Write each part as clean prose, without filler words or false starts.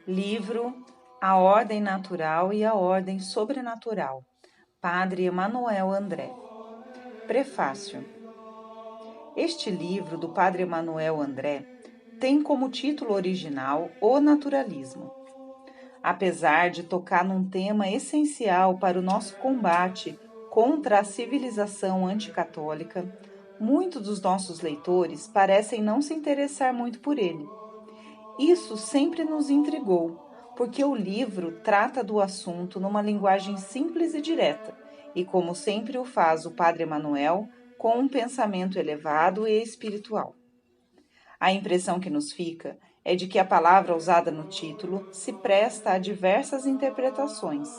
Livro A Ordem Natural e a Ordem Sobrenatural, Padre Emanuel André. Prefácio. Este livro do Padre Emanuel André tem como título original O Naturalismo. Apesar de tocar num tema essencial para o nosso combate contra a civilização anticatólica, muitos dos nossos leitores parecem não se interessar muito por ele. Isso sempre nos intrigou, porque o livro trata do assunto numa linguagem simples e direta, e como sempre o faz o Padre Emanuel, com um pensamento elevado e espiritual. A impressão que nos fica é de que a palavra usada no título se presta a diversas interpretações,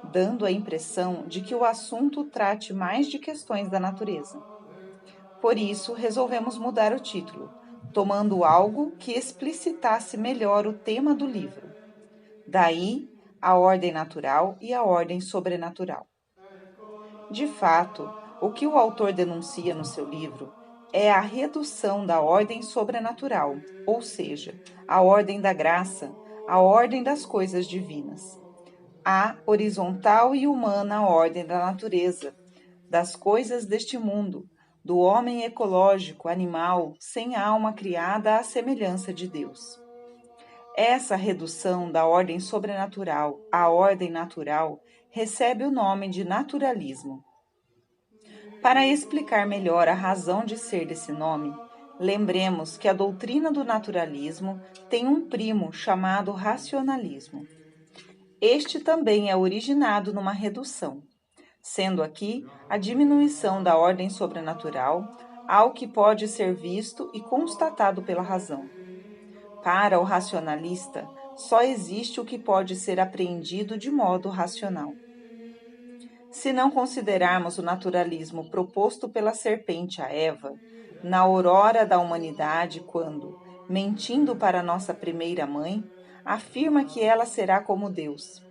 dando a impressão de que o assunto trate mais de questões da natureza. Por isso, resolvemos mudar o título, tomando algo que explicitasse melhor o tema do livro. Daí, a ordem natural e a ordem sobrenatural. De fato, o que o autor denuncia no seu livro é a redução da ordem sobrenatural, ou seja, a ordem da graça, a ordem das coisas divinas. A horizontal e humana ordem da natureza, das coisas deste mundo, do homem ecológico, animal, sem alma criada à semelhança de Deus. Essa redução da ordem sobrenatural à ordem natural recebe o nome de naturalismo. Para explicar melhor a razão de ser desse nome, lembremos que a doutrina do naturalismo tem um primo chamado racionalismo. Este também é originado numa redução, sendo aqui a diminuição da ordem sobrenatural ao que pode ser visto e constatado pela razão. Para o racionalista, só existe o que pode ser apreendido de modo racional. Se não considerarmos o naturalismo proposto pela serpente a Eva, na aurora da humanidade, quando, mentindo para nossa primeira mãe, afirma que ela será como Deus,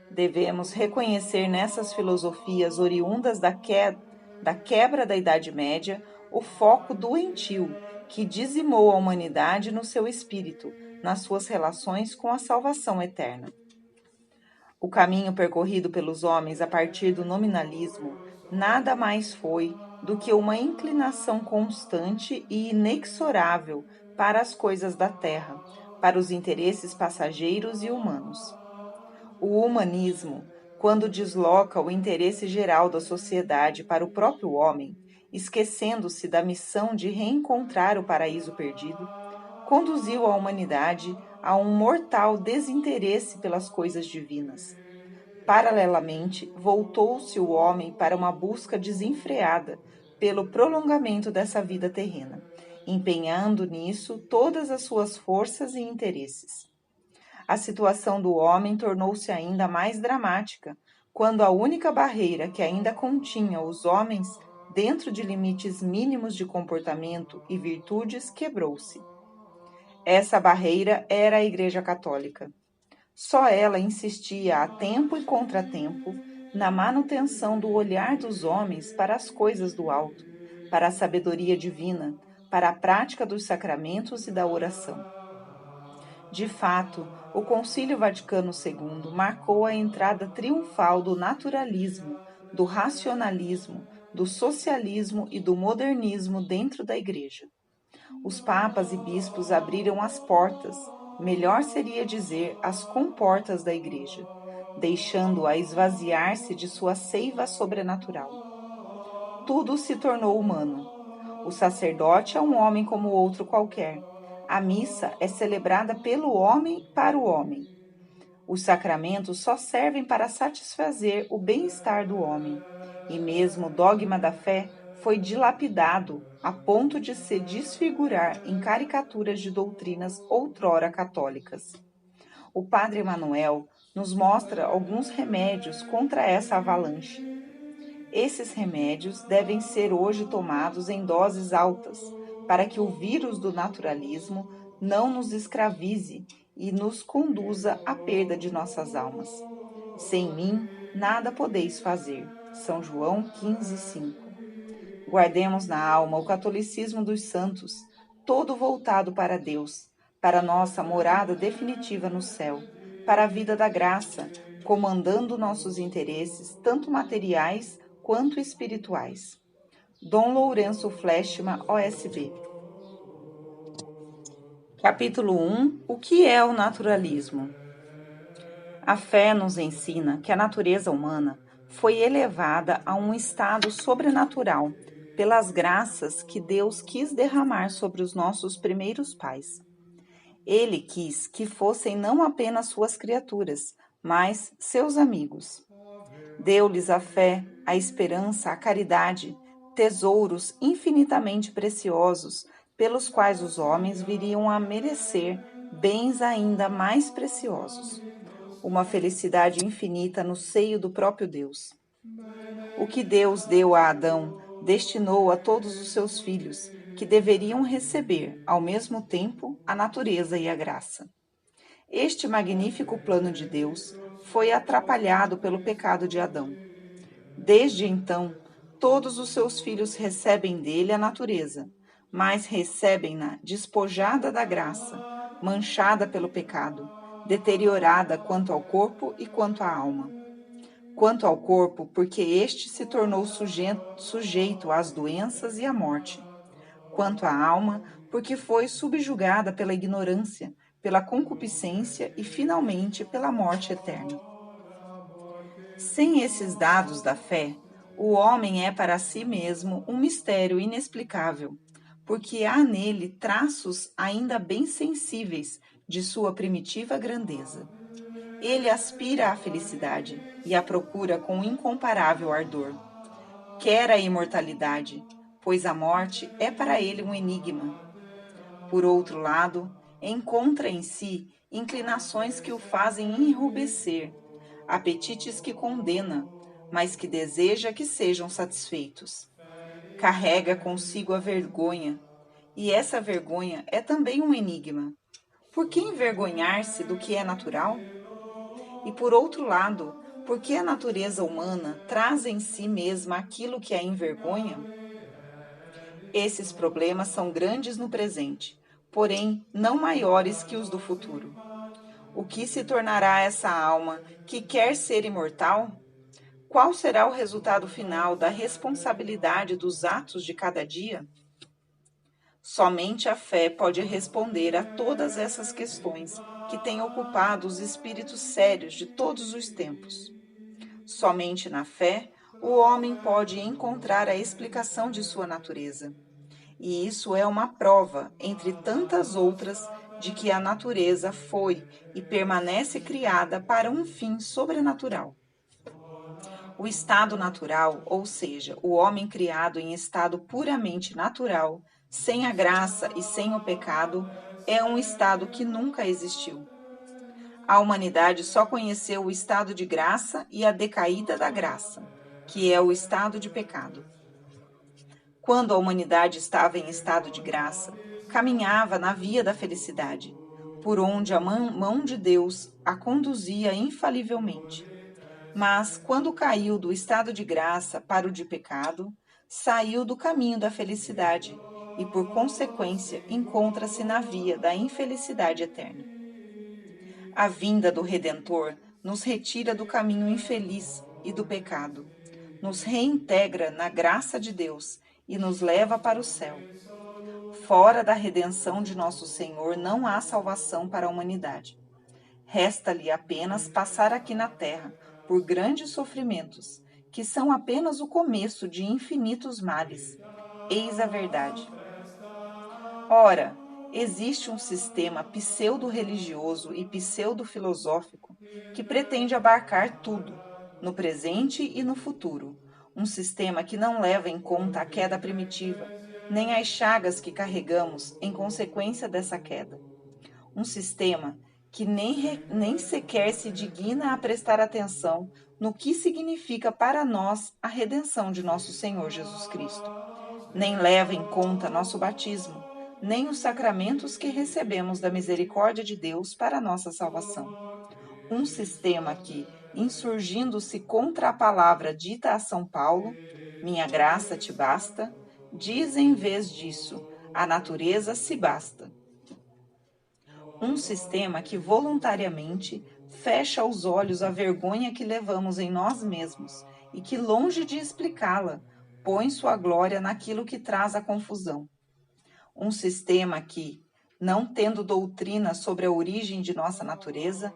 devemos reconhecer nessas filosofias oriundas da quebra da Idade Média o foco doentio que dizimou a humanidade no seu espírito, nas suas relações com a salvação eterna. O caminho percorrido pelos homens a partir do nominalismo nada mais foi do que uma inclinação constante e inexorável para as coisas da terra, para os interesses passageiros e humanos. O humanismo, quando desloca o interesse geral da sociedade para o próprio homem, esquecendo-se da missão de reencontrar o paraíso perdido, conduziu a humanidade a um mortal desinteresse pelas coisas divinas. Paralelamente, voltou-se o homem para uma busca desenfreada pelo prolongamento dessa vida terrena, empenhando nisso todas as suas forças e interesses. A situação do homem tornou-se ainda mais dramática quando a única barreira que ainda continha os homens dentro de limites mínimos de comportamento e virtudes quebrou-se. Essa barreira era a Igreja Católica. Só ela insistia a tempo e contratempo na manutenção do olhar dos homens para as coisas do alto, para a sabedoria divina, para a prática dos sacramentos e da oração. De fato, o Concílio Vaticano II marcou a entrada triunfal do naturalismo, do racionalismo, do socialismo e do modernismo dentro da Igreja. Os papas e bispos abriram as portas, melhor seria dizer, as comportas da Igreja, deixando-a esvaziar-se de sua seiva sobrenatural. Tudo se tornou humano. O sacerdote é um homem como outro qualquer. A missa é celebrada pelo homem para o homem. Os sacramentos só servem para satisfazer o bem-estar do homem. E mesmo o dogma da fé foi dilapidado a ponto de se desfigurar em caricaturas de doutrinas outrora católicas. O Padre Emanuel nos mostra alguns remédios contra essa avalanche. Esses remédios devem ser hoje tomados em doses altas, para que o vírus do naturalismo não nos escravize e nos conduza à perda de nossas almas. Sem mim, nada podeis fazer. São João 15:5. Guardemos na alma o catolicismo dos santos, todo voltado para Deus, para nossa morada definitiva no céu, para a vida da graça, comandando nossos interesses, tanto materiais quanto espirituais. Dom Lourenço Fleshman, OSB. Capítulo 1. O que é o naturalismo? A fé nos ensina que a natureza humana foi elevada a um estado sobrenatural pelas graças que Deus quis derramar sobre os nossos primeiros pais. Ele quis que fossem não apenas suas criaturas, mas seus amigos. Deu-lhes a fé, a esperança, a caridade, tesouros infinitamente preciosos, pelos quais os homens viriam a merecer bens ainda mais preciosos. Uma felicidade infinita no seio do próprio Deus. O que Deus deu a Adão, destinou a todos os seus filhos, que deveriam receber, ao mesmo tempo, a natureza e a graça. Este magnífico plano de Deus foi atrapalhado pelo pecado de Adão. Desde então, todos os seus filhos recebem dele a natureza, mas recebem-na despojada da graça, manchada pelo pecado, deteriorada quanto ao corpo e quanto à alma. Quanto ao corpo, porque este se tornou sujeito às doenças e à morte. Quanto à alma, porque foi subjugada pela ignorância, pela concupiscência e, finalmente, pela morte eterna. Sem esses dados da fé, o homem é para si mesmo um mistério inexplicável, porque há nele traços ainda bem sensíveis de sua primitiva grandeza. Ele aspira à felicidade e a procura com incomparável ardor. Quer a imortalidade, pois a morte é para ele um enigma. Por outro lado, encontra em si inclinações que o fazem enrubescer, apetites que condena, mas que deseja que sejam satisfeitos. Carrega consigo a vergonha, e essa vergonha é também um enigma. Por que envergonhar-se do que é natural? E por outro lado, por que a natureza humana traz em si mesma aquilo que a envergonha? Esses problemas são grandes no presente, porém não maiores que os do futuro. O que se tornará essa alma que quer ser imortal? Qual será o resultado final da responsabilidade dos atos de cada dia? Somente a fé pode responder a todas essas questões que têm ocupado os espíritos sérios de todos os tempos. Somente na fé o homem pode encontrar a explicação de sua natureza. E isso é uma prova, entre tantas outras, de que a natureza foi e permanece criada para um fim sobrenatural. O estado natural, ou seja, o homem criado em estado puramente natural, sem a graça e sem o pecado, é um estado que nunca existiu. A humanidade só conheceu o estado de graça e a decaída da graça, que é o estado de pecado. Quando a humanidade estava em estado de graça, caminhava na via da felicidade, por onde a mão de Deus a conduzia infalivelmente. Mas, quando caiu do estado de graça para o de pecado, saiu do caminho da felicidade e, por consequência, encontra-se na via da infelicidade eterna. A vinda do Redentor nos retira do caminho infeliz e do pecado, nos reintegra na graça de Deus e nos leva para o céu. Fora da redenção de nosso Senhor não há salvação para a humanidade. Resta-lhe apenas passar aqui na terra por grandes sofrimentos, que são apenas o começo de infinitos males. Eis a verdade. Ora, existe um sistema pseudo-religioso e pseudo-filosófico que pretende abarcar tudo, no presente e no futuro. Um sistema que não leva em conta a queda primitiva, nem as chagas que carregamos em consequência dessa queda. Um sistema que nem sequer se digna a prestar atenção no que significa para nós a redenção de nosso Senhor Jesus Cristo. Nem leva em conta nosso batismo, nem os sacramentos que recebemos da misericórdia de Deus para a nossa salvação. Um sistema que, insurgindo-se contra a palavra dita a São Paulo, minha graça te basta, diz em vez disso, a natureza se basta. Um sistema que voluntariamente fecha os olhos à vergonha que levamos em nós mesmos e que, longe de explicá-la, põe sua glória naquilo que traz a confusão. Um sistema que, não tendo doutrina sobre a origem de nossa natureza,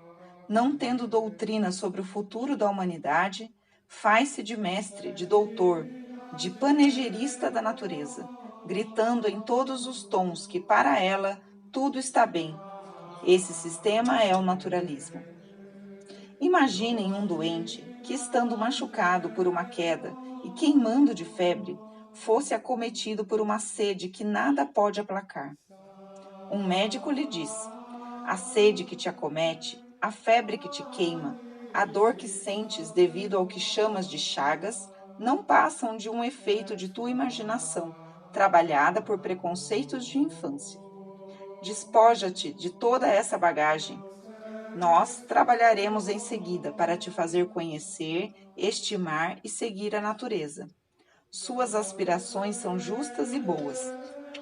não tendo doutrina sobre o futuro da humanidade, faz-se de mestre, de doutor, de panegeirista da natureza, gritando em todos os tons que para ela tudo está bem. Esse sistema é o naturalismo. Imaginem um doente que, estando machucado por uma queda e queimando de febre, fosse acometido por uma sede que nada pode aplacar. Um médico lhe diz: a sede que te acomete, a febre que te queima, a dor que sentes devido ao que chamas de chagas, não passam de um efeito de tua imaginação, trabalhada por preconceitos de infância. Despoja-te de toda essa bagagem. Nós trabalharemos em seguida para te fazer conhecer, estimar e seguir a natureza. Suas aspirações são justas e boas.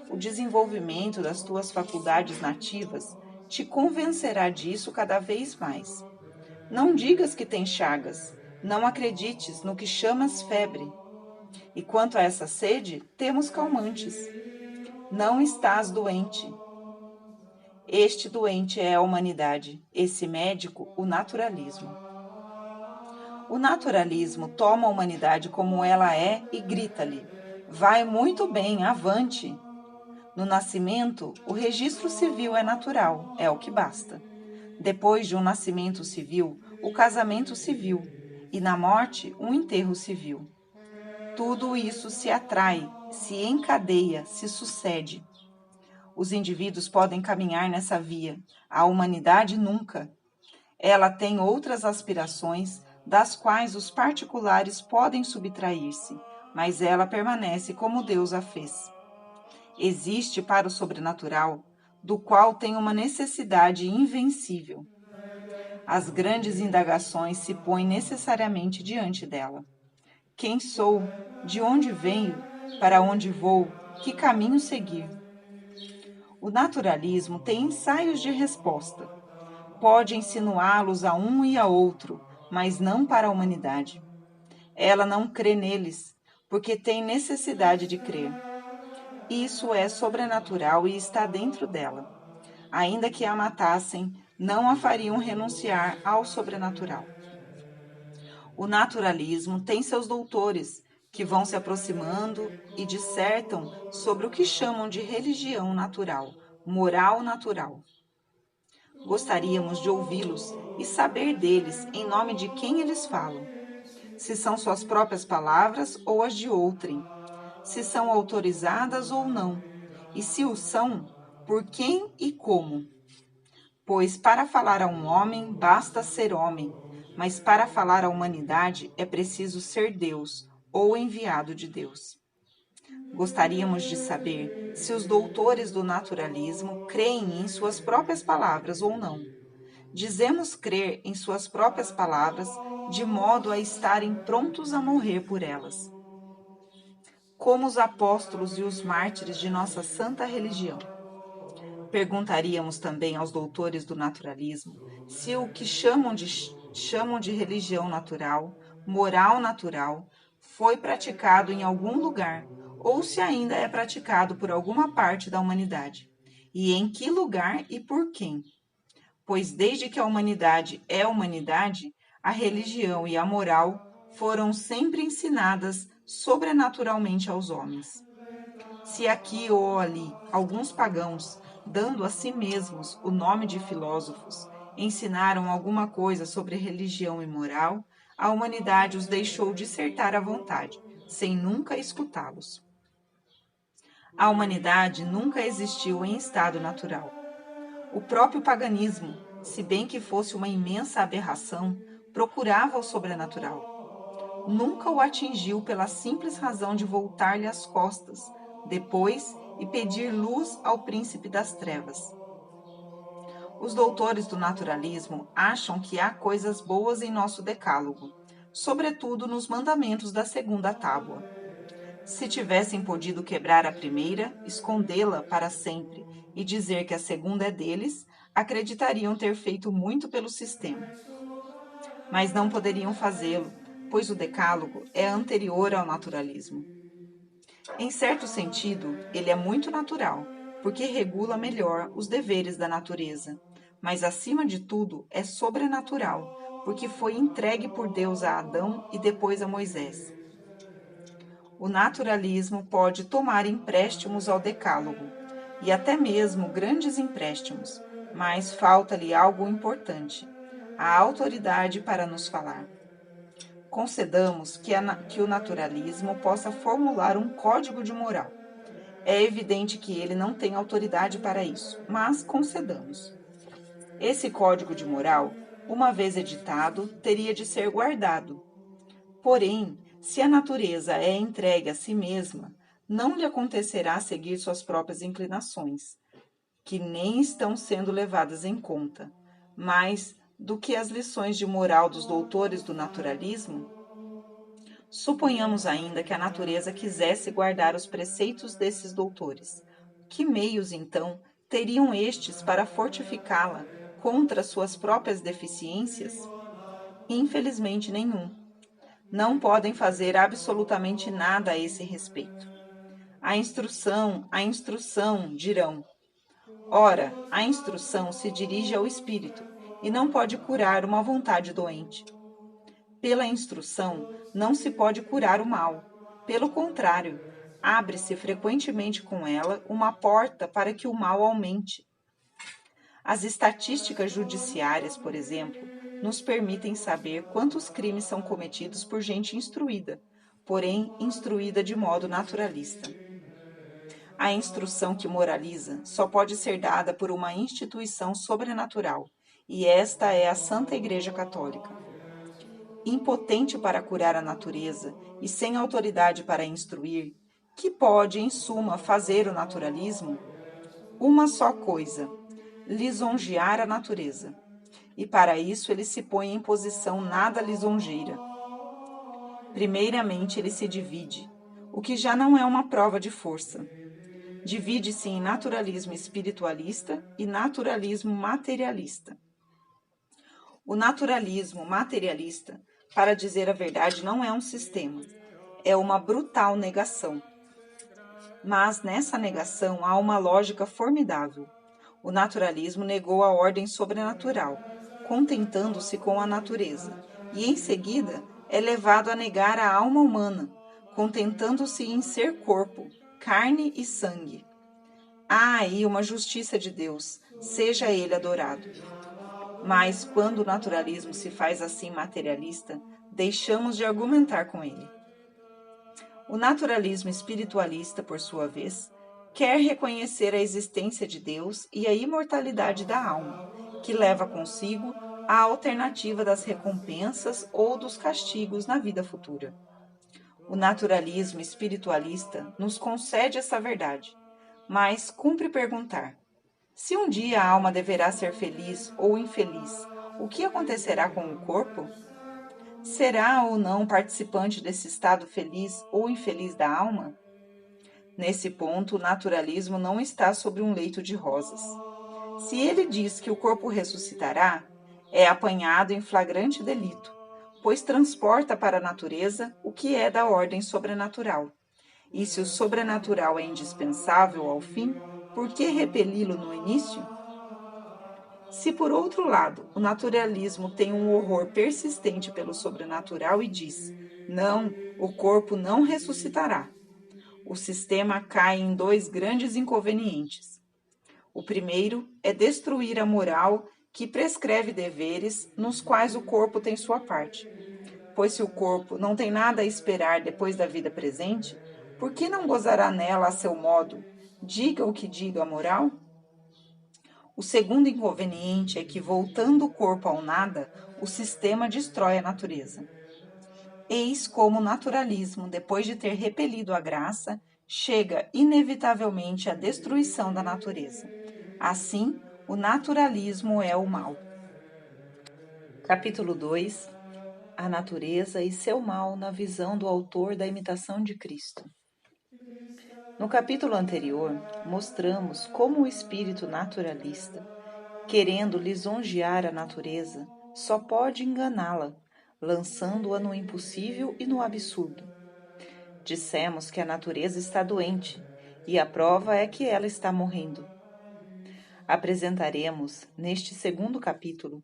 O desenvolvimento das tuas faculdades nativas te convencerá disso cada vez mais. Não digas que tens chagas, não acredites no que chamas febre. E quanto a essa sede, temos calmantes. Não estás doente. Este doente é a humanidade, esse médico, o naturalismo. O naturalismo toma a humanidade como ela é e grita-lhe: vai muito bem, avante! No nascimento, o registro civil é natural, é o que basta. Depois de um nascimento civil, o casamento civil, e na morte, um enterro civil. Tudo isso se atrai, se encadeia, se sucede. Os indivíduos podem caminhar nessa via, a humanidade nunca. Ela tem outras aspirações, das quais os particulares podem subtrair-se, mas ela permanece como Deus a fez. Existe para o sobrenatural, do qual tem uma necessidade invencível. As grandes indagações se põem necessariamente diante dela. Quem sou? De onde venho? Para onde vou? Que caminho seguir? O naturalismo tem ensaios de resposta. Pode insinuá-los a um e a outro, mas não para a humanidade. Ela não crê neles, porque tem necessidade de crer. Isso é sobrenatural e está dentro dela. Ainda que a matassem, não a fariam renunciar ao sobrenatural. O naturalismo tem seus doutores, que vão se aproximando e dissertam sobre o que chamam de religião natural, moral natural. Gostaríamos de ouvi-los e saber deles em nome de quem eles falam. Se são suas próprias palavras ou as de outrem. Se são autorizadas ou não. E se o são, por quem e como. Pois para falar a um homem basta ser homem, mas para falar à humanidade é preciso ser Deus ou enviado de Deus. Gostaríamos de saber se os doutores do naturalismo creem em suas próprias palavras ou não. Dizemos crer em suas próprias palavras, de modo a estarem prontos a morrer por elas. Como os apóstolos e os mártires de nossa santa religião. Perguntaríamos também aos doutores do naturalismo se o que chamam de religião natural, moral natural, foi praticado em algum lugar, ou se ainda é praticado por alguma parte da humanidade, e em que lugar e por quem. Pois desde que a humanidade é humanidade, a religião e a moral foram sempre ensinadas sobrenaturalmente aos homens. Se aqui ou ali alguns pagãos, dando a si mesmos o nome de filósofos, ensinaram alguma coisa sobre religião e moral, a humanidade os deixou dissertar à vontade, sem nunca escutá-los. A humanidade nunca existiu em estado natural. O próprio paganismo, se bem que fosse uma imensa aberração, procurava o sobrenatural. Nunca o atingiu pela simples razão de voltar-lhe as costas, depois, e pedir luz ao príncipe das trevas. Os doutores do naturalismo acham que há coisas boas em nosso decálogo, sobretudo nos mandamentos da segunda tábua. Se tivessem podido quebrar a primeira, escondê-la para sempre e dizer que a segunda é deles, acreditariam ter feito muito pelo sistema, mas não poderiam fazê-lo, pois o Decálogo é anterior ao naturalismo. Em certo sentido, ele é muito natural, porque regula melhor os deveres da natureza, mas acima de tudo é sobrenatural, porque foi entregue por Deus a Adão e depois a Moisés. O naturalismo pode tomar empréstimos ao Decálogo, e até mesmo grandes empréstimos, mas falta-lhe algo importante: a autoridade para nos falar. Concedamos que o naturalismo possa formular um código de moral. É evidente que ele não tem autoridade para isso, mas concedamos. Esse código de moral, uma vez editado, teria de ser guardado. Porém, se a natureza é entregue a si mesma, não lhe acontecerá seguir suas próprias inclinações, que nem estão sendo levadas em conta, mas do que as lições de moral dos doutores do naturalismo. Suponhamos ainda que a natureza quisesse guardar os preceitos desses doutores. Que meios, então, teriam estes para fortificá-la contra suas próprias deficiências? Infelizmente, nenhum. Não podem fazer absolutamente nada a esse respeito. A instrução, dirão. Ora, a instrução se dirige ao espírito e não pode curar uma vontade doente. Pela instrução, não se pode curar o mal. Pelo contrário, abre-se frequentemente com ela uma porta para que o mal aumente. As estatísticas judiciárias, por exemplo, nos permitem saber quantos crimes são cometidos por gente instruída, porém instruída de modo naturalista. A instrução que moraliza só pode ser dada por uma instituição sobrenatural, e esta é a Santa Igreja Católica. Impotente para curar a natureza e sem autoridade para instruir, que pode, em suma, fazer o naturalismo? Uma só coisa: lisonjear a natureza. E para isso ele se põe em posição nada lisonjeira. Primeiramente, ele se divide, o que já não é uma prova de força. Divide-se em naturalismo espiritualista e naturalismo materialista. O naturalismo materialista, para dizer a verdade, não é um sistema, é uma brutal negação. Mas nessa negação há uma lógica formidável. O naturalismo negou a ordem sobrenatural, contentando-se com a natureza, e em seguida é levado a negar a alma humana, contentando-se em ser corpo, carne e sangue. Há aí uma justiça de Deus, seja ele adorado. Mas quando o naturalismo se faz assim materialista, deixamos de argumentar com ele. O naturalismo espiritualista, por sua vez, quer reconhecer a existência de Deus e a imortalidade da alma, que leva consigo a alternativa das recompensas ou dos castigos na vida futura. O naturalismo espiritualista nos concede essa verdade, mas cumpre perguntar: se um dia a alma deverá ser feliz ou infeliz, o que acontecerá com o corpo? Será ou não participante desse estado feliz ou infeliz da alma? Nesse ponto, o naturalismo não está sobre um leito de rosas. Se ele diz que o corpo ressuscitará, é apanhado em flagrante delito, pois transporta para a natureza o que é da ordem sobrenatural. E se o sobrenatural é indispensável ao fim, por que repeli-lo no início? Se, por outro lado, o naturalismo tem um horror persistente pelo sobrenatural e diz: não, o corpo não ressuscitará, o sistema cai em dois grandes inconvenientes. O primeiro é destruir a moral que prescreve deveres nos quais o corpo tem sua parte. Pois se o corpo não tem nada a esperar depois da vida presente, por que não gozará nela a seu modo, diga o que diga a moral? O segundo inconveniente é que, voltando o corpo ao nada, o sistema destrói a natureza. Eis como o naturalismo, depois de ter repelido a graça, chega inevitavelmente à destruição da natureza. Assim, o naturalismo é o mal. Capítulo 2: A natureza e seu mal na visão do autor da Imitação de Cristo. No capítulo anterior, mostramos como o espírito naturalista querendo lisonjear a natureza, só pode enganá-la, lançando-a no impossível e no absurdo. Dissemos que a natureza está doente, e a prova é que ela está morrendo. Apresentaremos, neste segundo capítulo,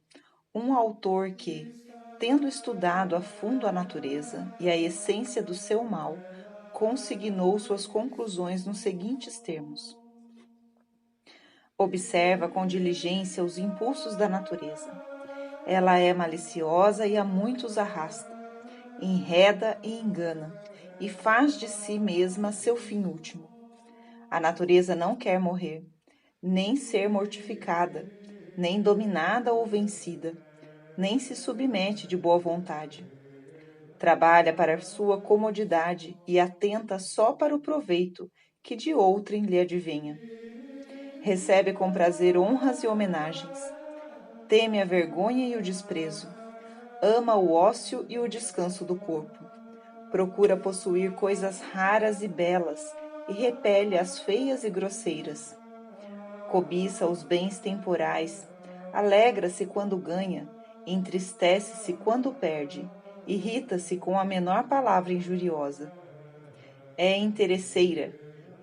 um autor que, tendo estudado a fundo a natureza e a essência do seu mal, consignou suas conclusões nos seguintes termos: observa com diligência os impulsos da natureza. Ela é maliciosa e a muitos arrasta, enreda e engana, e faz de si mesma seu fim último. A natureza não quer morrer, nem ser mortificada, nem dominada ou vencida, nem se submete de boa vontade. Trabalha para sua comodidade e atenta só para o proveito que de outrem lhe advenha. Recebe com prazer honras e homenagens. Teme a vergonha e o desprezo. Ama o ócio e o descanso do corpo. Procura possuir coisas raras e belas e repele as feias e grosseiras. Cobiça os bens temporais, alegra-se quando ganha, entristece-se quando perde, irrita-se com a menor palavra injuriosa. É interesseira,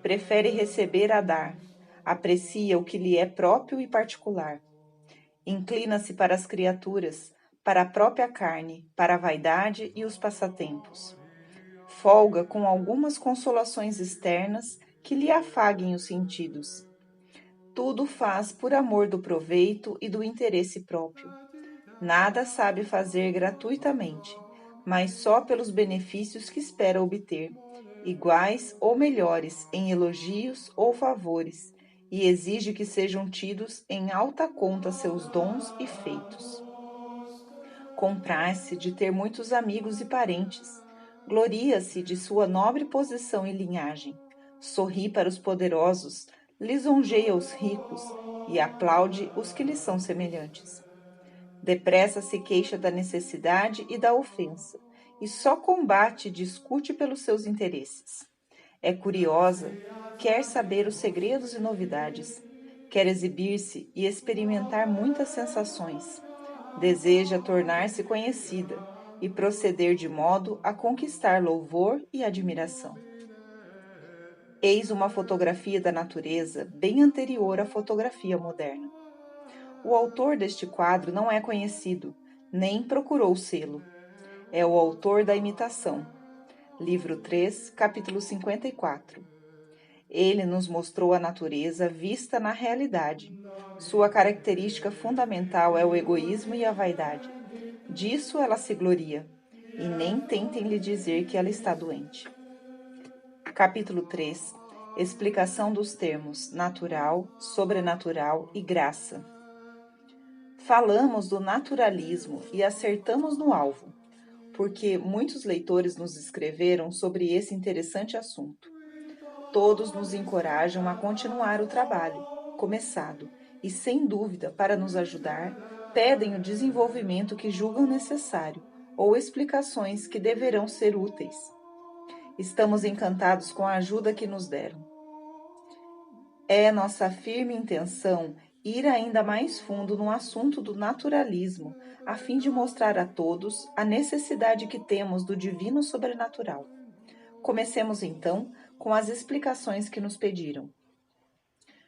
prefere receber a dar, aprecia o que lhe é próprio e particular. Inclina-se para as criaturas, para a própria carne, para a vaidade e os passatempos. Folga com algumas consolações externas que lhe afaguem os sentidos. Tudo faz por amor do proveito e do interesse próprio. Nada sabe fazer gratuitamente, mas só pelos benefícios que espera obter, iguais ou melhores em elogios ou favores, e exige que sejam tidos em alta conta seus dons e feitos. Compraz-se de ter muitos amigos e parentes, gloria-se de sua nobre posição e linhagem, sorri para os poderosos, lisonjeia os ricos e aplaude os que lhes são semelhantes. Depressa se queixa da necessidade e da ofensa, e só combate e discute pelos seus interesses. É curiosa, quer saber os segredos e novidades, quer exibir-se e experimentar muitas sensações. Deseja tornar-se conhecida e proceder de modo a conquistar louvor e admiração. Eis uma fotografia da natureza bem anterior à fotografia moderna. O autor deste quadro não é conhecido, nem procurou sê-lo. É o autor da imitação. Livro 3, capítulo 54. Ele nos mostrou a natureza vista na realidade. Sua característica fundamental é o egoísmo e a vaidade. Disso ela se gloria, e nem tentem lhe dizer que ela está doente. Capítulo 3. Explicação dos termos natural, sobrenatural e graça. Falamos do naturalismo e acertamos no alvo, porque muitos leitores nos escreveram sobre esse interessante assunto. Todos nos encorajam a continuar o trabalho começado e, sem dúvida, para nos ajudar, pedem o desenvolvimento que julgam necessário ou explicações que deverão ser úteis. Estamos encantados com a ajuda que nos deram. É nossa firme intenção ir ainda mais fundo no assunto do naturalismo, a fim de mostrar a todos a necessidade que temos do divino sobrenatural. Comecemos então com as explicações que nos pediram.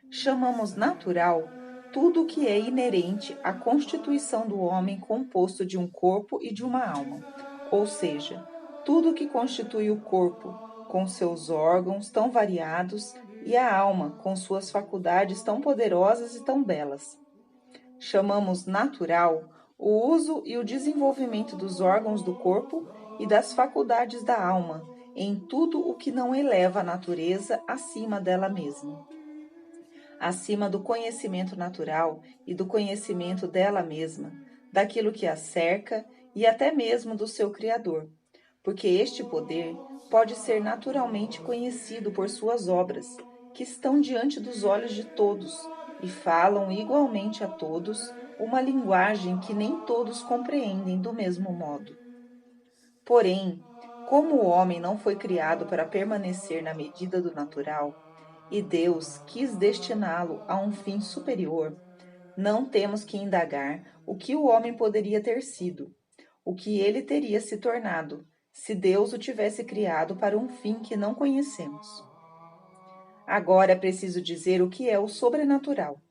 Chamamos natural tudo o que é inerente à constituição do homem composto de um corpo e de uma alma, ou seja, tudo o que constitui o corpo, com seus órgãos tão variados, e a alma, com suas faculdades tão poderosas e tão belas. Chamamos natural o uso e o desenvolvimento dos órgãos do corpo e das faculdades da alma, em tudo o que não eleva a natureza acima dela mesma. Acima do conhecimento natural e do conhecimento dela mesma, daquilo que a cerca e até mesmo do seu Criador, porque este poder pode ser naturalmente conhecido por suas obras, que estão diante dos olhos de todos e falam igualmente a todos uma linguagem que nem todos compreendem do mesmo modo. Porém, como o homem não foi criado para permanecer na medida do natural, e Deus quis destiná-lo a um fim superior, Não temos que indagar o que o homem poderia ter sido, o que ele teria se tornado, se Deus o tivesse criado para um fim que não conhecemos. Agora é preciso dizer o que é o sobrenatural.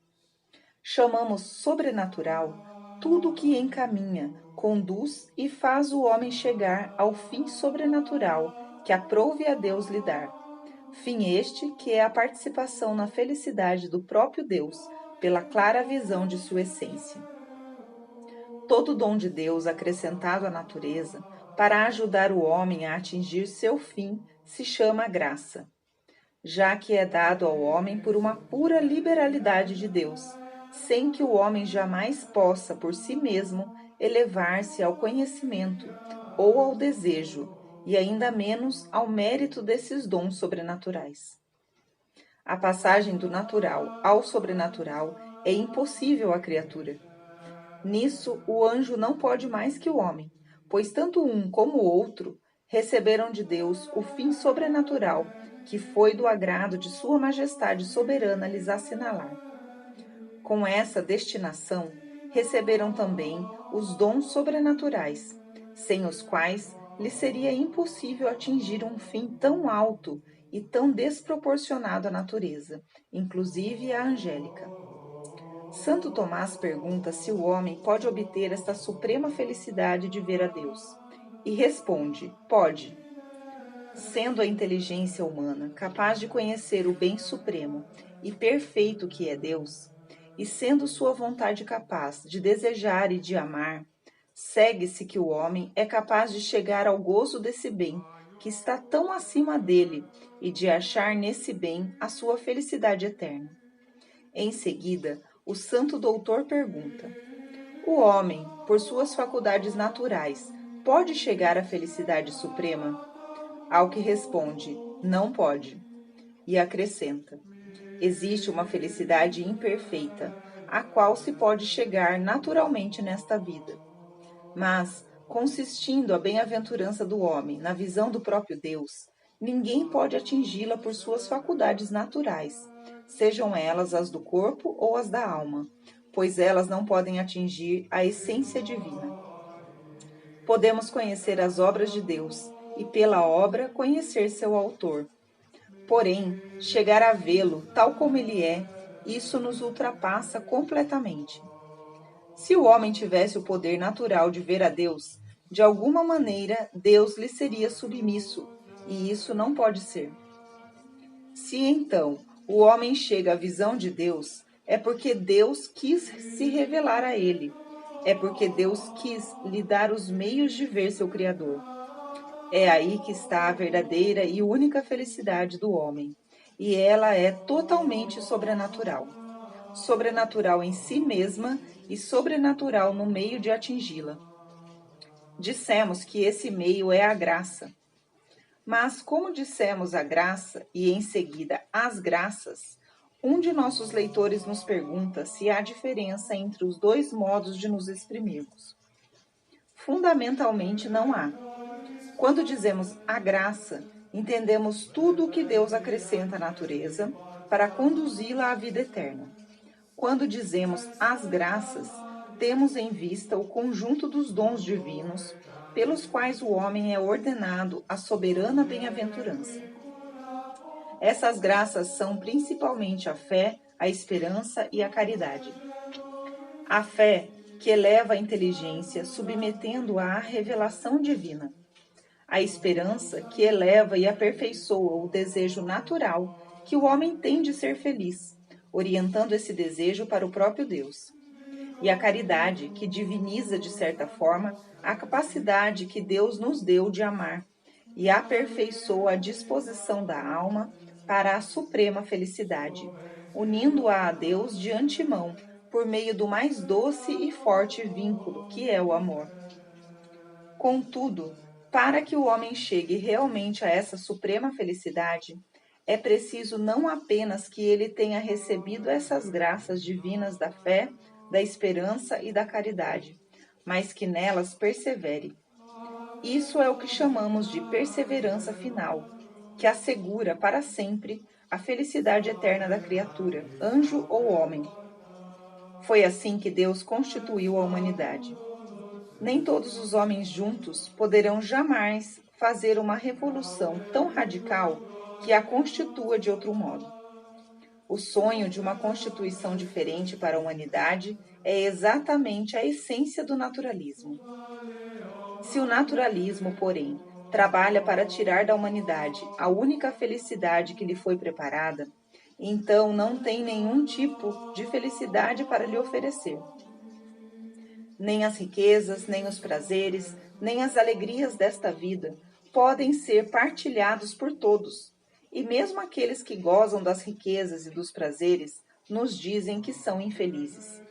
Chamamos sobrenatural tudo o que encaminha, conduz e faz o homem chegar ao fim sobrenatural que aprouve a Deus lhe dar. Fim este que é a participação na felicidade do próprio Deus, pela clara visão de sua essência. Todo dom de Deus acrescentado à natureza para ajudar o homem a atingir seu fim se chama graça, já que é dado ao homem por uma pura liberalidade de Deus, sem que o homem jamais possa por si mesmo elevar-se ao conhecimento ou ao desejo, e ainda menos ao mérito desses dons sobrenaturais. A passagem do natural ao sobrenatural é impossível à criatura. Nisso, o anjo não pode mais que o homem, pois tanto um como o outro receberam de Deus o fim sobrenatural que foi do agrado de Sua Majestade soberana lhes assinalar. Com essa destinação, receberam também os dons sobrenaturais, sem os quais lhes seria impossível atingir um fim tão alto e tão desproporcionado à natureza, inclusive à angélica. Santo Tomás pergunta se o homem pode obter esta suprema felicidade de ver a Deus, e responde: pode. Sendo a inteligência humana capaz de conhecer o bem supremo e perfeito que é Deus, e sendo sua vontade capaz de desejar e de amar, segue-se que o homem é capaz de chegar ao gozo desse bem que está tão acima dele e de achar nesse bem a sua felicidade eterna. Em seguida, o santo doutor pergunta: o homem, por suas faculdades naturais, pode chegar à felicidade suprema? Ao que responde: não pode. E acrescenta: existe uma felicidade imperfeita, à qual se pode chegar naturalmente nesta vida. Mas, consistindo a bem-aventurança do homem na visão do próprio Deus, ninguém pode atingi-la por suas faculdades naturais, sejam elas as do corpo ou as da alma, pois elas não podem atingir a essência divina. Podemos conhecer as obras de Deus e, pela obra, conhecer seu autor. Porém, chegar a vê-lo tal como ele é, isso nos ultrapassa completamente. Se o homem tivesse o poder natural de ver a Deus, de alguma maneira Deus lhe seria submisso, e isso não pode ser. Se então o homem chega à visão de Deus, é porque Deus quis se revelar a ele, é porque Deus quis lhe dar os meios de ver seu Criador. É aí que está a verdadeira e única felicidade do homem, e ela é totalmente sobrenatural. Sobrenatural em si mesma e sobrenatural no meio de atingi-la. Dissemos que esse meio é a graça. Mas como dissemos a graça e em seguida as graças, um de nossos leitores nos pergunta se há diferença entre os dois modos de nos exprimirmos. Fundamentalmente não há. Quando dizemos a graça, entendemos tudo o que Deus acrescenta à natureza para conduzi-la à vida eterna. Quando dizemos as graças, temos em vista o conjunto dos dons divinos pelos quais o homem é ordenado à soberana bem-aventurança. Essas graças são principalmente a fé, a esperança e a caridade. A fé, que eleva a inteligência, submetendo-a à revelação divina. A esperança, que eleva e aperfeiçoa o desejo natural que o homem tem de ser feliz, orientando esse desejo para o próprio Deus. E a caridade, que diviniza, de certa forma, a capacidade que Deus nos deu de amar e aperfeiçoa a disposição da alma para a suprema felicidade, unindo-a a Deus de antemão, por meio do mais doce e forte vínculo, que é o amor. Contudo, para que o homem chegue realmente a essa suprema felicidade, é preciso não apenas que ele tenha recebido essas graças divinas da fé, da esperança e da caridade, mas que nelas persevere. Isso é o que chamamos de perseverança final, que assegura para sempre a felicidade eterna da criatura, anjo ou homem. Foi assim que Deus constituiu a humanidade. Nem todos os homens juntos poderão jamais fazer uma revolução tão radical que a constitua de outro modo. O sonho de uma constituição diferente para a humanidade é exatamente a essência do naturalismo. Se o naturalismo, porém, trabalha para tirar da humanidade a única felicidade que lhe foi preparada, então não tem nenhum tipo de felicidade para lhe oferecer. Nem as riquezas, nem os prazeres, nem as alegrias desta vida podem ser partilhados por todos. E mesmo aqueles que gozam das riquezas e dos prazeres nos dizem que são infelizes.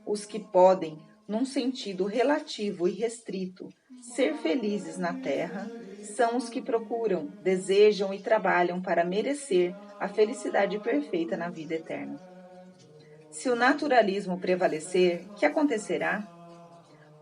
Os que podem, num sentido relativo e restrito, ser felizes na terra, são os que procuram, desejam e trabalham para merecer a felicidade perfeita na vida eterna. Se o naturalismo prevalecer, que acontecerá?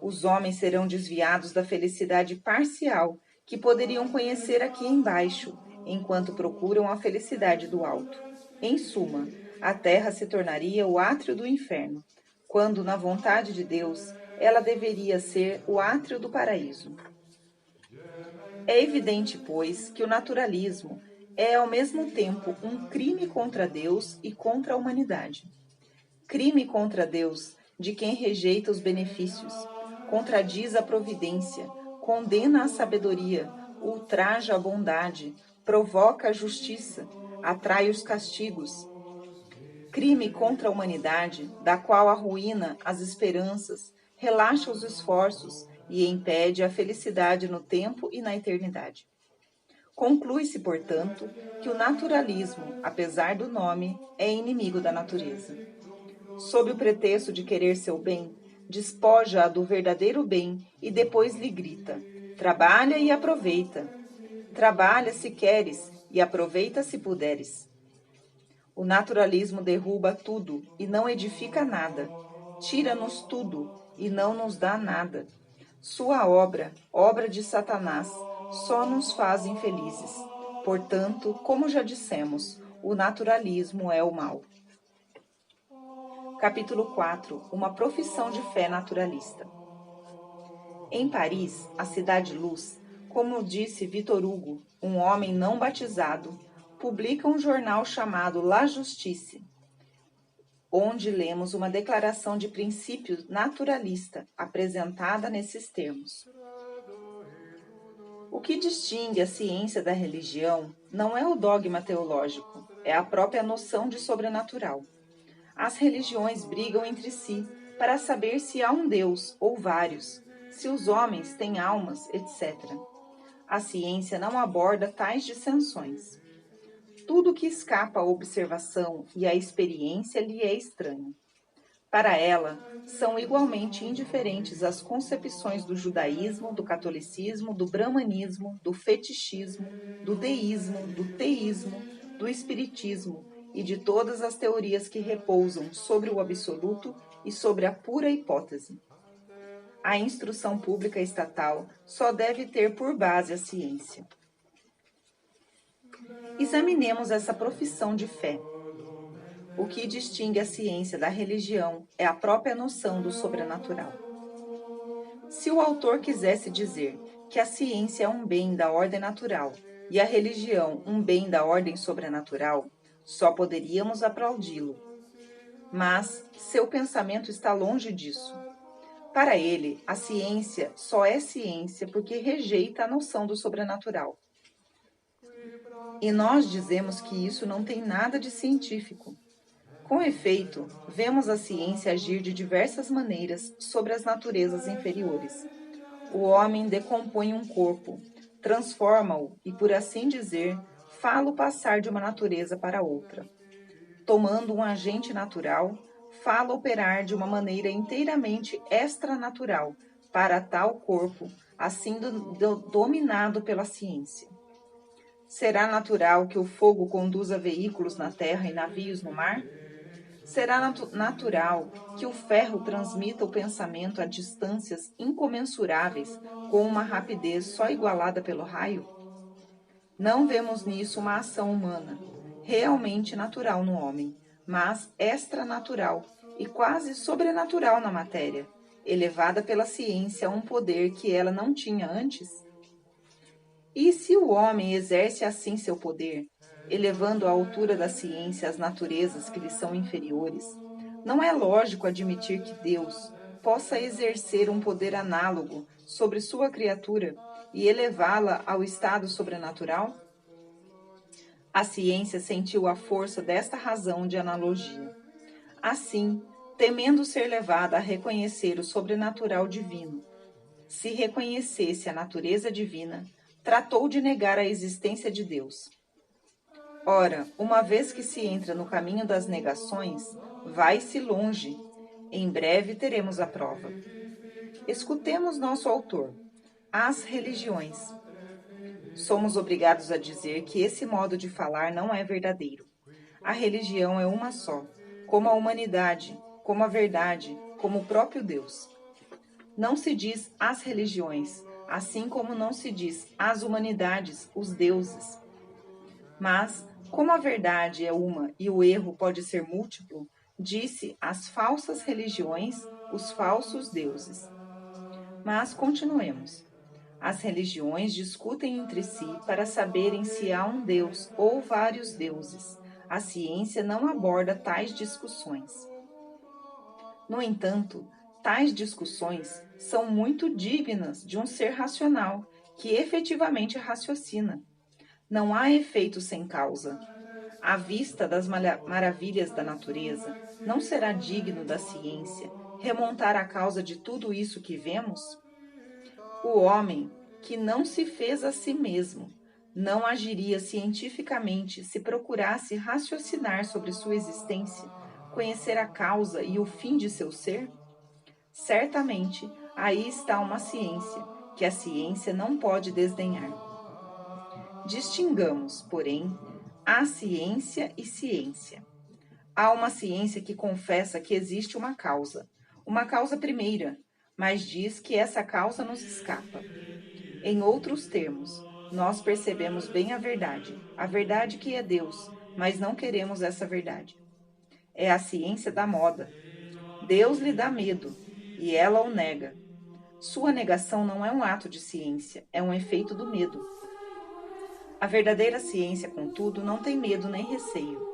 Os homens serão desviados da felicidade parcial que poderiam conhecer aqui embaixo, enquanto procuram a felicidade do alto. Em suma, a terra se tornaria o átrio do inferno, quando, na vontade de Deus, ela deveria ser o átrio do paraíso. É evidente, pois, que o naturalismo é ao mesmo tempo um crime contra Deus e contra a humanidade. Crime contra Deus, de quem rejeita os benefícios, contradiz a providência, condena a sabedoria, ultraja a bondade, provoca a justiça, atrai os castigos. Crime contra a humanidade, da qual arruína as esperanças, relaxa os esforços e impede a felicidade no tempo e na eternidade. Conclui-se, portanto, que o naturalismo, apesar do nome, é inimigo da natureza. Sob o pretexto de querer seu bem, despoja-a do verdadeiro bem e depois lhe grita: trabalha e aproveita. Trabalha se queres e aproveita se puderes. O naturalismo derruba tudo e não edifica nada. Tira-nos tudo e não nos dá nada. Sua obra, obra de Satanás, só nos faz infelizes. Portanto, como já dissemos, o naturalismo é o mal. Capítulo 4. Uma profissão de fé naturalista. Em Paris, a cidade-luz, como disse Victor Hugo, um homem não batizado, publica um jornal chamado La Justice, onde lemos uma declaração de princípios naturalista apresentada nesses termos. O que distingue a ciência da religião não é o dogma teológico, é a própria noção de sobrenatural. As religiões brigam entre si para saber se há um Deus ou vários, se os homens têm almas, etc. A ciência não aborda tais dissensões. Tudo que escapa à observação e à experiência lhe é estranho. Para ela, são igualmente indiferentes as concepções do judaísmo, do catolicismo, do brahmanismo, do fetichismo, do deísmo, do teísmo, do espiritismo e de todas as teorias que repousam sobre o absoluto e sobre a pura hipótese. A instrução pública estatal só deve ter por base a ciência. Examinemos essa profissão de fé. O que distingue a ciência da religião é a própria noção do sobrenatural. Se o autor quisesse dizer que a ciência é um bem da ordem natural e a religião um bem da ordem sobrenatural, só poderíamos aplaudi-lo. Mas seu pensamento está longe disso. Para ele, a ciência só é ciência porque rejeita a noção do sobrenatural. E nós dizemos que isso não tem nada de científico. Com efeito, vemos a ciência agir de diversas maneiras sobre as naturezas inferiores. O homem decompõe um corpo, transforma-o e, por assim dizer, fá-lo passar de uma natureza para outra. Tomando um agente natural, fá-lo operar de uma maneira inteiramente extranatural para tal corpo, assim dominado pela ciência. Será natural que o fogo conduza veículos na terra e navios no mar? Será natural que o ferro transmita o pensamento a distâncias incomensuráveis com uma rapidez só igualada pelo raio? Não vemos nisso uma ação humana, realmente natural no homem, mas extranatural, e quase sobrenatural na matéria, elevada pela ciência a um poder que ela não tinha antes? E se o homem exerce assim seu poder, elevando à altura da ciência as naturezas que lhe são inferiores, não é lógico admitir que Deus possa exercer um poder análogo sobre sua criatura e elevá-la ao estado sobrenatural? A ciência sentiu a força desta razão de analogia. Assim, temendo ser levada a reconhecer o sobrenatural divino, se reconhecesse a natureza divina, tratou de negar a existência de Deus. Ora, uma vez que se entra no caminho das negações, vai-se longe. Em breve teremos a prova. Escutemos nosso autor. As religiões. Somos obrigados a dizer que esse modo de falar não é verdadeiro. A religião é uma só, como a humanidade, como a verdade, como o próprio Deus. Não se diz as religiões, assim como não se diz as humanidades, os deuses. Mas, como a verdade é uma e o erro pode ser múltiplo, disse as falsas religiões, os falsos deuses. Mas continuemos. As religiões discutem entre si para saberem se há um Deus ou vários deuses. A ciência não aborda tais discussões. No entanto, tais discussões são muito dignas de um ser racional, que efetivamente raciocina. Não há efeito sem causa. À vista das maravilhas da natureza, não será digno da ciência remontar a causa de tudo isso que vemos? O homem, que não se fez a si mesmo, não agiria cientificamente se procurasse raciocinar sobre sua existência, conhecer a causa e o fim de seu ser? Certamente, aí está uma ciência, que a ciência não pode desdenhar. Distingamos, porém, a ciência e ciência. Há uma ciência que confessa que existe uma causa primeira, mas diz que essa causa nos escapa. Em outros termos, nós percebemos bem a verdade que é Deus, mas não queremos essa verdade. É a ciência da moda. Deus lhe dá medo, e ela o nega. Sua negação não é um ato de ciência, é um efeito do medo. A verdadeira ciência, contudo, não tem medo nem receio.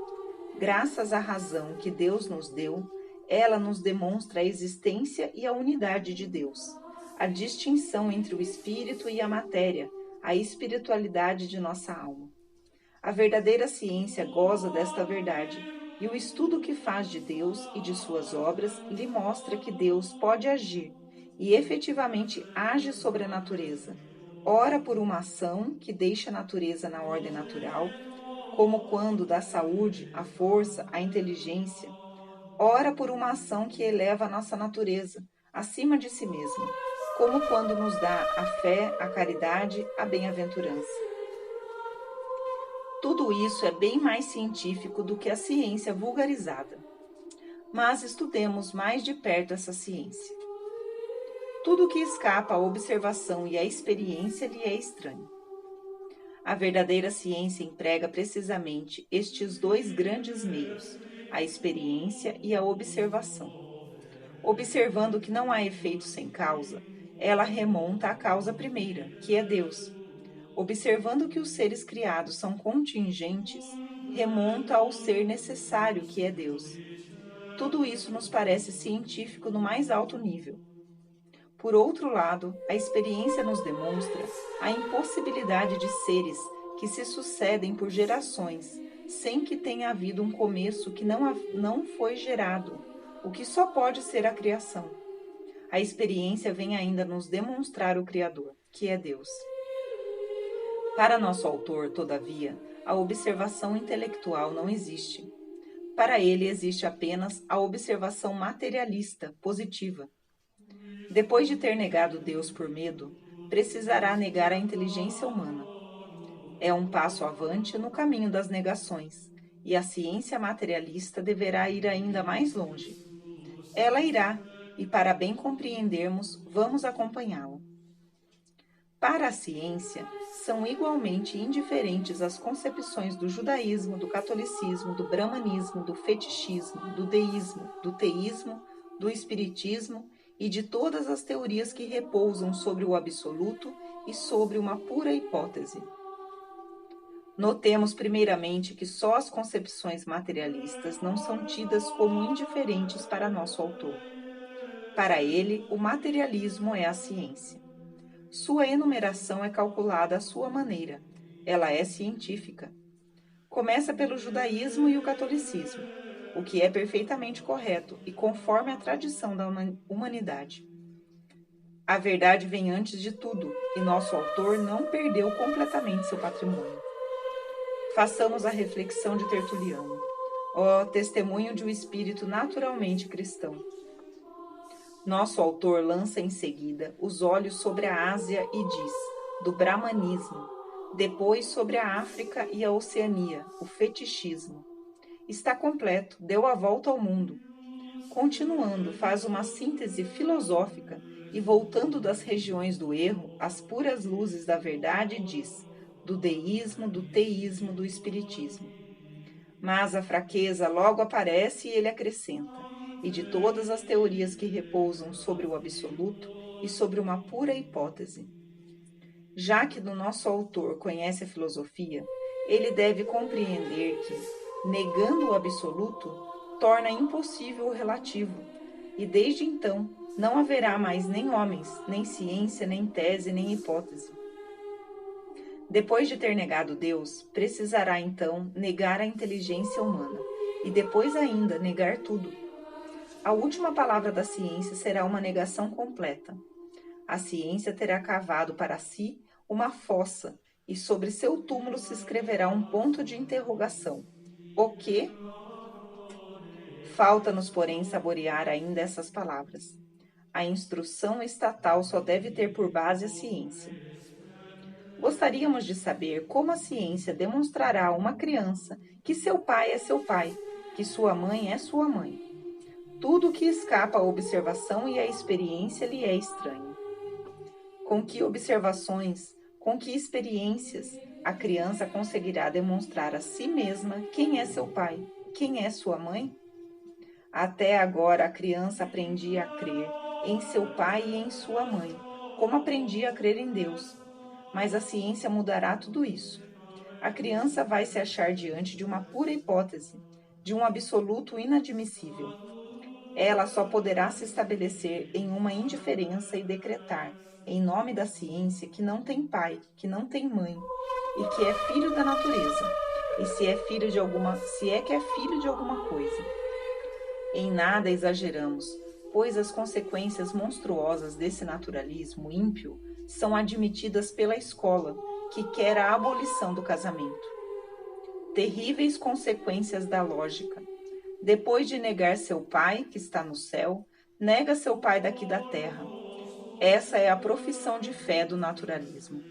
Graças à razão que Deus nos deu, ela nos demonstra a existência e a unidade de Deus, a distinção entre o espírito e a matéria, a espiritualidade de nossa alma. A verdadeira ciência goza desta verdade, e o estudo que faz de Deus e de suas obras lhe mostra que Deus pode agir, e efetivamente age sobre a natureza, ora por uma ação que deixa a natureza na ordem natural, como quando dá saúde, a força, a inteligência, ora por uma ação que eleva a nossa natureza acima de si mesma, como quando nos dá a fé, a caridade, a bem-aventurança. Tudo isso é bem mais científico do que a ciência vulgarizada. Mas estudemos mais de perto essa ciência. Tudo que escapa à observação e à experiência lhe é estranho. A verdadeira ciência emprega precisamente estes dois grandes meios, a experiência e a observação. Observando que não há efeito sem causa, ela remonta à causa primeira, que é Deus. Observando que os seres criados são contingentes, remonta ao ser necessário, que é Deus. Tudo isso nos parece científico no mais alto nível. Por outro lado, a experiência nos demonstra a impossibilidade de seres que se sucedem por gerações, sem que tenha havido um começo que não foi gerado, o que só pode ser a criação. A experiência vem ainda nos demonstrar o Criador, que é Deus. Para nosso autor, todavia, a observação intelectual não existe. Para ele existe apenas a observação materialista, positiva. Depois de ter negado Deus por medo, precisará negar a inteligência humana. É um passo avante no caminho das negações, e a ciência materialista deverá ir ainda mais longe. Ela irá, e para bem compreendermos, vamos acompanhá-la. Para a ciência, são igualmente indiferentes as concepções do judaísmo, do catolicismo, do brahmanismo, do fetichismo, do deísmo, do teísmo, do espiritismo e de todas as teorias que repousam sobre o absoluto e sobre uma pura hipótese. Notemos primeiramente que só as concepções materialistas não são tidas como indiferentes para nosso autor. Para ele, o materialismo é a ciência. Sua enumeração é calculada à sua maneira. Ela é científica. Começa pelo judaísmo e o catolicismo, o que é perfeitamente correto e conforme a tradição da humanidade. A verdade vem antes de tudo, e nosso autor não perdeu completamente seu patrimônio. Façamos a reflexão de Tertuliano, ó testemunho de um espírito naturalmente cristão. Nosso autor lança em seguida os olhos sobre a Ásia e diz, do brahmanismo, depois sobre a África e a Oceania, o fetichismo. Está completo, deu a volta ao mundo. Continuando, faz uma síntese filosófica e voltando das regiões do erro às puras luzes da verdade, diz, do deísmo, do teísmo, do espiritismo. Mas a fraqueza logo aparece e ele acrescenta, e de todas as teorias que repousam sobre o absoluto e sobre uma pura hipótese. Já que do nosso autor conhece a filosofia, ele deve compreender que, negando o absoluto, torna impossível o relativo, e desde então não haverá mais nem homens, nem ciência, nem tese, nem hipótese. Depois de ter negado Deus, precisará então negar a inteligência humana, e depois ainda negar tudo. A última palavra da ciência será uma negação completa. A ciência terá cavado para si uma fossa, e sobre seu túmulo se escreverá um ponto de interrogação. O quê? Falta-nos, porém, saborear ainda essas palavras. A instrução estatal só deve ter por base a ciência. Gostaríamos de saber como a ciência demonstrará a uma criança que seu pai é seu pai, que sua mãe é sua mãe. Tudo que escapa à observação e à experiência lhe é estranho. Com que observações, com que experiências, a criança conseguirá demonstrar a si mesma quem é seu pai, quem é sua mãe? Até agora a criança aprendia a crer em seu pai e em sua mãe, como aprendia a crer em Deus. Mas a ciência mudará tudo isso. A criança vai se achar diante de uma pura hipótese, de um absoluto inadmissível. Ela só poderá se estabelecer em uma indiferença e decretar, em nome da ciência, que não tem pai, que não tem mãe, e que é filho da natureza, e se é que é filho de alguma coisa. Em nada exageramos, pois as consequências monstruosas desse naturalismo ímpio são admitidas pela escola, que quer a abolição do casamento. Terríveis consequências da lógica. Depois de negar seu pai, que está no céu, nega seu pai daqui da terra. Essa é a profissão de fé do naturalismo.